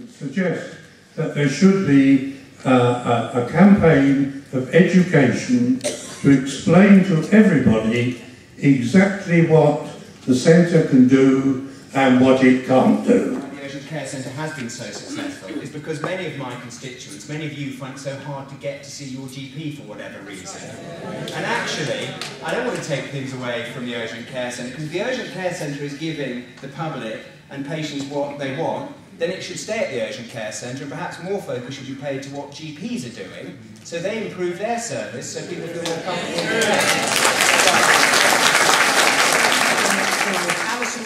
would suggest that there should be a campaign of education to explain to everybody exactly what the centre can do and what it can't do. The urgent care centre has been so successful is because many of my constituents, many of you find it so hard to get to see your GP for whatever reason. And actually, I don't want to take things away from the urgent care centre, because the urgent care centre is giving the public and patients what they want, then it should stay at the urgent care centre, and perhaps more focus should be paid to what GPs are doing, so they improve their service, so people feel more comfortable.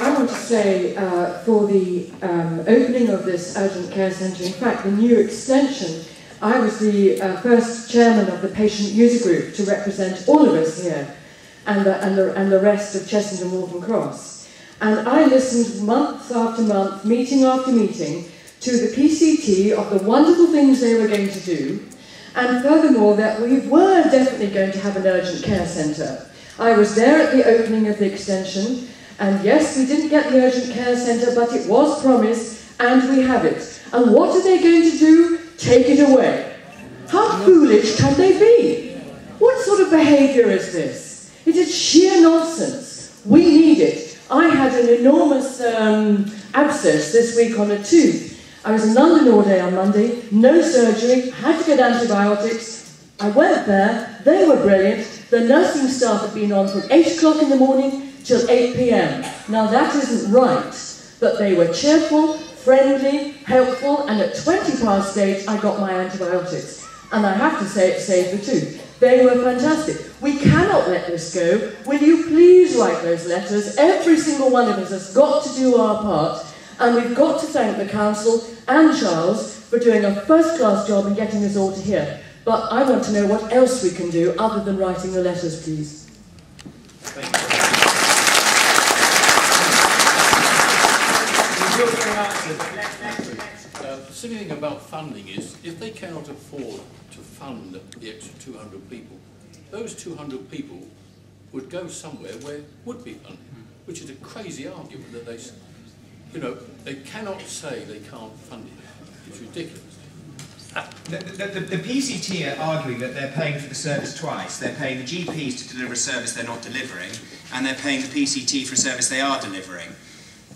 I want to say for the opening of this urgent care centre, in fact the new extension, I was the first chairman of the patient user group to represent all of us here and the rest of Cheshunt and Waltham Cross. And I listened month after month, meeting after meeting, to the PCT of the wonderful things they were going to do, and furthermore that we were definitely going to have an urgent care centre. I was there at the opening of the extension, and yes, we didn't get the urgent care centre, but it was promised, and we have it. And what are they going to do? Take it away. How foolish can they be? What sort of behaviour is this? It is sheer nonsense. We need it. I had an enormous abscess this week on a tooth. I was in London all day on Monday, no surgery, had to get antibiotics. I went there, they were brilliant. The nursing staff had been on from 8 o'clock in the morning till 8 p.m. Now that isn't right, but they were cheerful, friendly, helpful, and at 20 past 8 I got my antibiotics. And I have to say it saved the tooth. They were fantastic. We cannot let this go. Will you please write those letters? Every single one of us has got to do our part, and we've got to thank the council and Charles for doing a first-class job in getting us all to here. But I want to know what else we can do other than writing the letters, please. Thank you. The silly thing about funding is, if they cannot afford to fund the extra 200 people, those 200 people would go somewhere where it would be funding, which is a crazy argument that they, you know, they cannot say they can't fund it. It's ridiculous. The PCT are arguing that they're paying for the service twice. They're paying the GPs to deliver a service they're not delivering, and they're paying the PCT for a service they are delivering.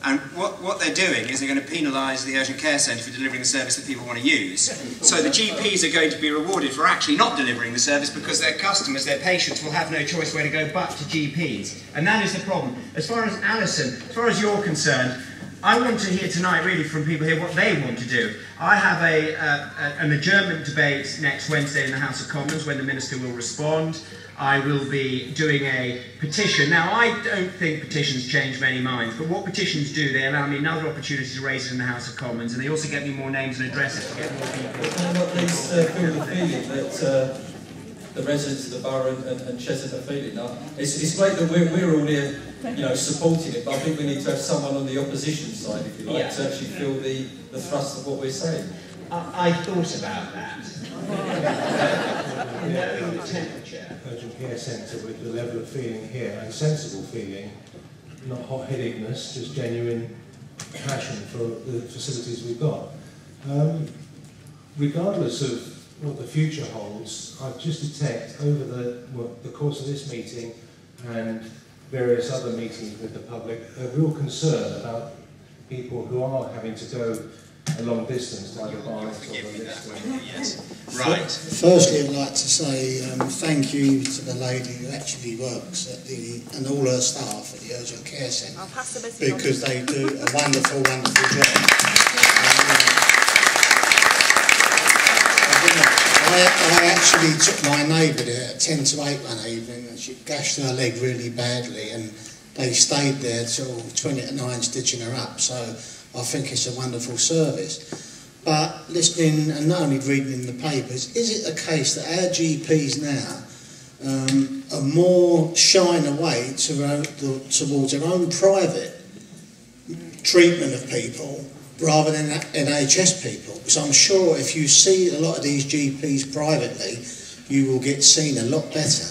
And what they're doing is they're going to penalise the urgent care centre for delivering the service that people want to use. So the GPs are going to be rewarded for actually not delivering the service, because their customers, their patients, will have no choice where to go but to GPs. And that is the problem. As far as Alison, as far as you're concerned, I want to hear tonight really from people here what they want to do. I have an adjournment debate next Wednesday in the House of Commons when the Minister will respond. I will be doing a petition. Now, I don't think petitions change many minds, but what petitions do, they allow me another opportunity to raise it in the House of Commons, and they also get me more names and addresses to get more people. Can I not least feel the feeling that the residents of the borough and Cheshunt are feeling? Now, it's great that we're all here, you know, supporting it, but I think we need to have someone on the opposition side, if you like, to actually feel the thrust of what we're saying. I thought about that. Knowing the temperature. Urgent care centre with the level of feeling here, and sensible feeling, not hot-headedness, just genuine passion for the facilities we've got. Regardless of what the future holds, I just detect over the course of this meeting and various other meetings with the public a real concern about people who are having to go a long distance to either Barnet or the list. Right. Firstly, I'd like to say thank you to the lady who actually works at and all her staff at the urgent care centre, because they do a wonderful, wonderful job. I actually took my neighbour there at 10 to 8 one evening, and she gashed her leg really badly, and they stayed there till 20 to 9 stitching her up. So I think it's a wonderful service. But listening and not only reading in the papers, is it a case that our GPs now are more shying away towards their own private treatment of people rather than NHS people? Because I'm sure if you see a lot of these GPs privately, you will get seen a lot better,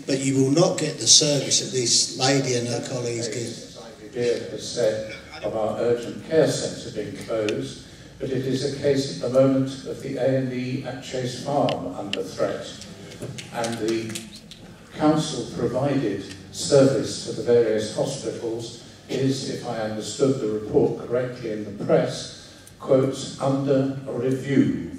but you will not get the service that this lady and her colleagues give. Has said of our urgent care centre being closed, but it is a case at the moment of the A&E at Chase Farm under threat, and the council provided service to the various hospitals is, if I understood the report correctly in the press, quotes, under review.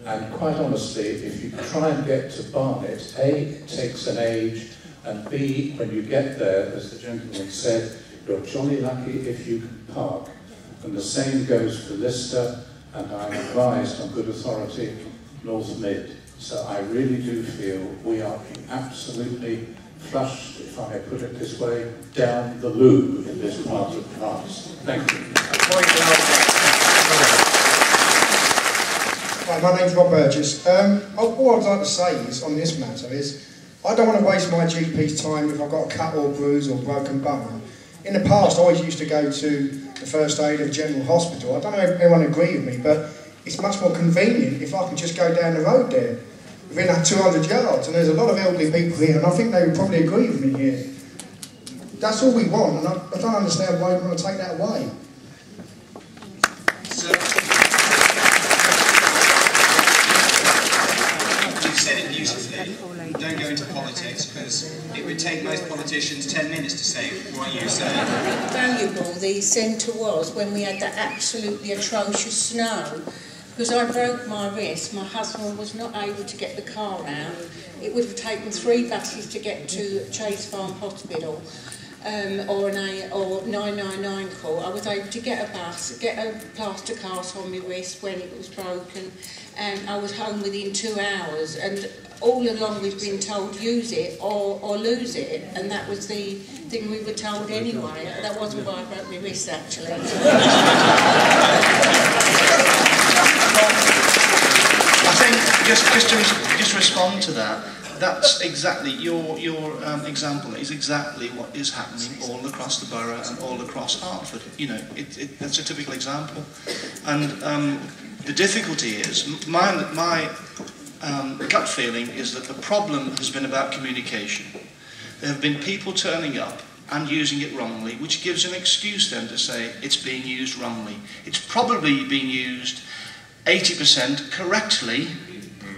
And quite honestly, if you try and get to Barnet, A, it takes an age, and B, when you get there, as the gentleman said, you're jolly lucky if you can park. And the same goes for Lister, and I'm advised on good authority, North Mid. So I really do feel we are absolutely flushed, if I may put it this way, down the loo in this part of France. Thank you. Hi, my name's Rob Burgess. What I'd like to say is, on this matter is, I don't want to waste my GP's time if I've got a cut or bruise or broken bone. In the past, I always used to go to the first aid of General Hospital. I don't know if everyone agree with me, but it's much more convenient if I can just go down the road there, within 200 yards. And there's a lot of elderly people here, and I think they would probably agree with me here. That's all we want, and I don't understand why you want to take that away. Don't go into politics, because it would take most politicians 10 minutes to say what you say. How valuable the centre was when we had that absolutely atrocious snow, because I broke my wrist, my husband was not able to get the car out. It would have taken 3 buses to get to Chase Farm Hospital, or 999 call. I was able to get a bus, get a plaster cast on my wrist when it was broken, and I was home within 2 hours. And all along we've been told use it or lose it, and that was the thing we were told anyway. That wasn't why I broke my wrist, actually. I think just to respond to that, that's exactly your example is exactly what is happening all across the borough and all across Hertford. You know, that's a typical example, and the difficulty is my gut feeling is that the problem has been about communication. There have been people turning up and using it wrongly, which gives an excuse then to say it's being used wrongly. It's probably being used 80% correctly,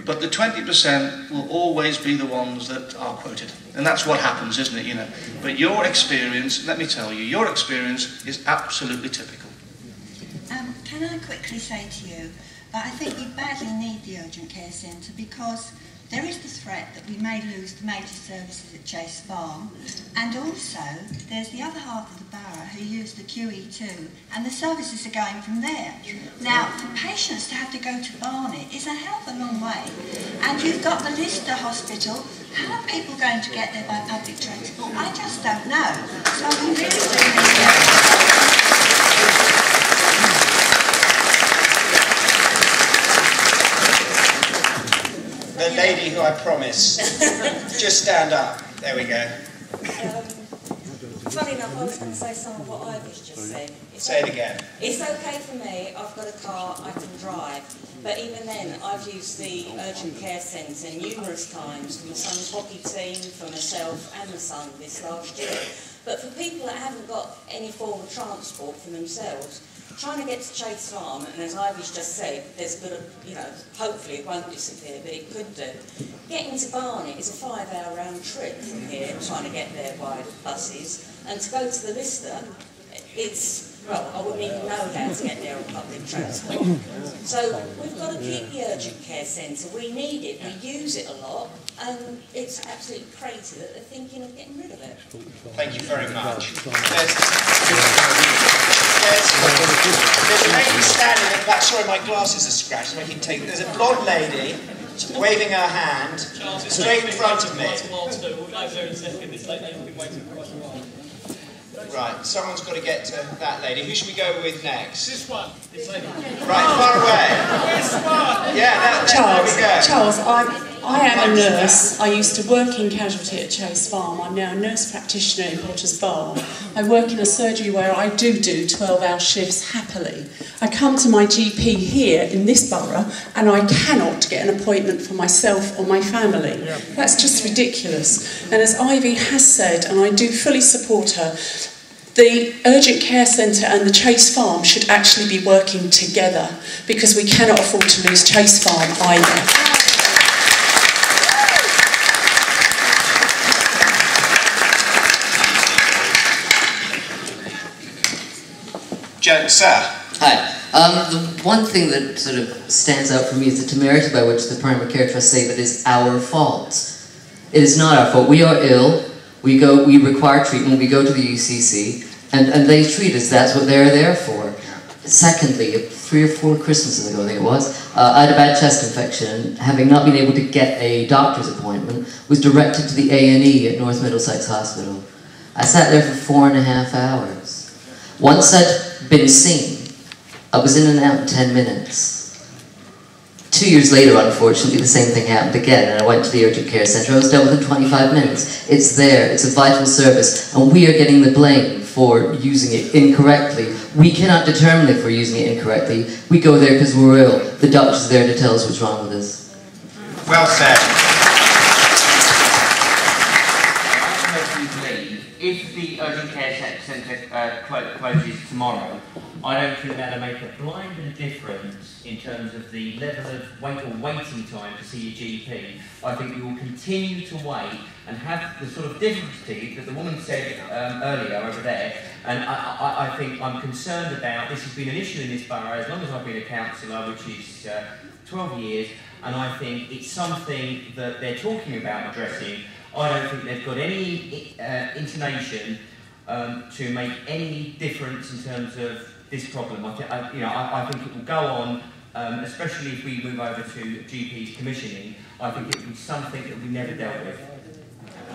but the 20% will always be the ones that are quoted. And that's what happens, isn't it, you know? But your experience, let me tell you, your experience is absolutely typical. Can I quickly say to you that I think we badly need the urgent care centre, because there is the threat that we may lose the major services at Chase Farm, and also there's the other half of the borough who use the QE2, and the services are going from there. Now, for patients to have to go to Barnet is a hell of a long way, and you've got the Lister Hospital. How are people going to get there by public transport? I just don't know. So we really do need The lady who I promised. Just stand up. There we go. Funny enough, I was going to say some of what Ivy's just said. Say it again. It's okay for me, I've got a car, I can drive. But even then, I've used the urgent care centre numerous times for my son's hockey team, for myself and my son this last year. But for people that haven't got any form of transport for themselves, trying to get to Chase Farm, and as Ivy's just said, there's a bit of, you know, hopefully it won't disappear, but it could do. Getting to Barnet is a 5-hour round trip from here, trying to get there by buses. And to go to the Lister, it's, well, I wouldn't even know how to get there on public transport. So we've got to keep the urgent care centre. We need it, we use it a lot, and it's absolutely crazy that they're thinking of getting rid of it. Thank you very much. There's a lady standing at the back. Sorry, my glasses are scratched. So I can take. There's a blonde lady waving her hand straight in front of me. Right, someone's got to get to that lady. Who should we go with next? This one. This lady. Right, far away. This one. Yeah, Charles, there we go. Charles, I am a nurse. I used to work in casualty at Chase Farm. I'm now a nurse practitioner in Potters Bar. I work in a surgery where I do 12-hour shifts happily. I come to my GP here in this borough and I cannot get an appointment for myself or my family. That's just ridiculous. And as Ivy has said, and I do fully support her, the urgent care centre and the Chase Farm should actually be working together, because we cannot afford to lose Chase Farm either. Sir. Hi. The one thing that sort of stands out for me is the temerity by which the primary care trusts say that it's our fault. It is not our fault. We are ill. We require treatment. We go to the UCC, and they treat us. That's what they're there for. Secondly, 3 or 4 Christmases ago, I think it was, I had a bad chest infection. Having not been able to get a doctor's appointment, was directed to the A&E at North Middlesex Hospital. I sat there for 4.5 hours. Once I'd been seen, I was in and out in 10 minutes. 2 years later, unfortunately, the same thing happened again, and I went to the urgent care centre. I was dealt with in 25 minutes. It's there, it's a vital service, and we are getting the blame for using it incorrectly. We cannot determine if we're using it incorrectly. We go there because we're ill. The doctor's there to tell us what's wrong with us. Well said. If the urgent care centre closes tomorrow, I don't think that'll make a blinding difference in terms of the level of waiting time to see your GP. I think we will continue to wait and have the sort of difficulty that the woman said earlier over there, and I think I'm concerned about, this has been an issue in this borough as long as I've been a councillor, which is 12 years, and I think it's something that they're talking about addressing. I don't think they've got any inclination to make any difference in terms of this problem. I think it will go on, especially if we move over to GPs commissioning. I think it will be something that we never dealt with.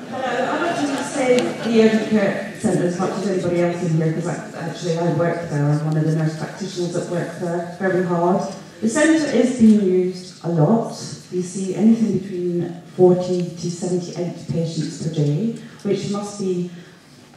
Hello, I'm not just saying the urgent care centre as much as anybody else in here, because actually I work there. I'm one of the nurse practitioners that work there very hard. The centre is being used a lot. We see anything between 40 to 78 patients per day, which must be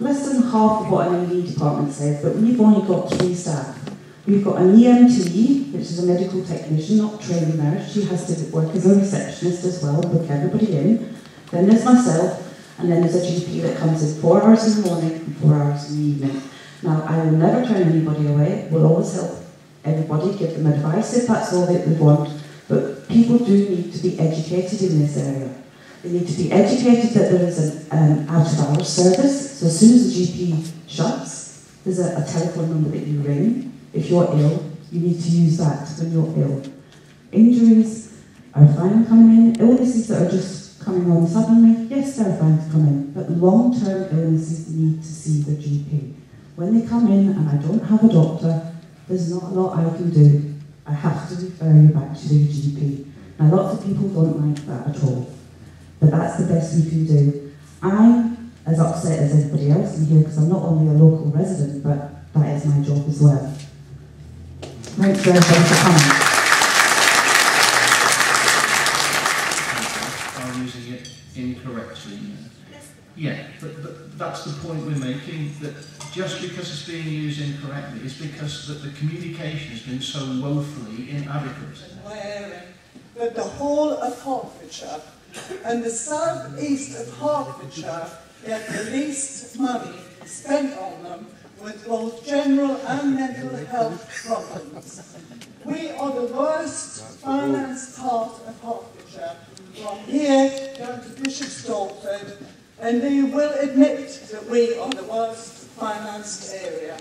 less than half of what an A&E department says, but we've only got 3 staff. We've got an EMT, which is a medical technician, not trained nurse. She has to work as a receptionist as well, book everybody in. Then there's myself, and then there's a GP that comes in 4 hours in the morning and 4 hours in the evening. Now, I will never turn anybody away. We'll always help everybody, give them advice if that's all that they want. But people do need to be educated in this area. They need to be educated that there is an out-of-hours service. So as soon as the GP shuts, there's a telephone number that you ring. If you're ill, you need to use that when you're ill. Injuries are fine coming in. Illnesses that are just coming on suddenly, yes, they're fine to come in. But long-term illnesses need to see the GP. When they come in and I don't have a doctor, there's not a lot I can do. I have to refer you back to the GP. Now, lots of people don't like that at all, but that's the best we can do. I'm as upset as everybody else in here because I'm not only a local resident, but that is my job as well. Thanks very much for coming. I'm using it incorrectly. Yeah, but that's the point we're making, that just because it's being used incorrectly is because that the communication has been so woefully inadequate. That the whole of Hertfordshire and the south-east of Hertfordshire get the least money spent on them with both general and mental health problems. We are the worst financed part of Hertfordshire, from here down to Bishop's Stortford, and they will admit that we are the worst financed area.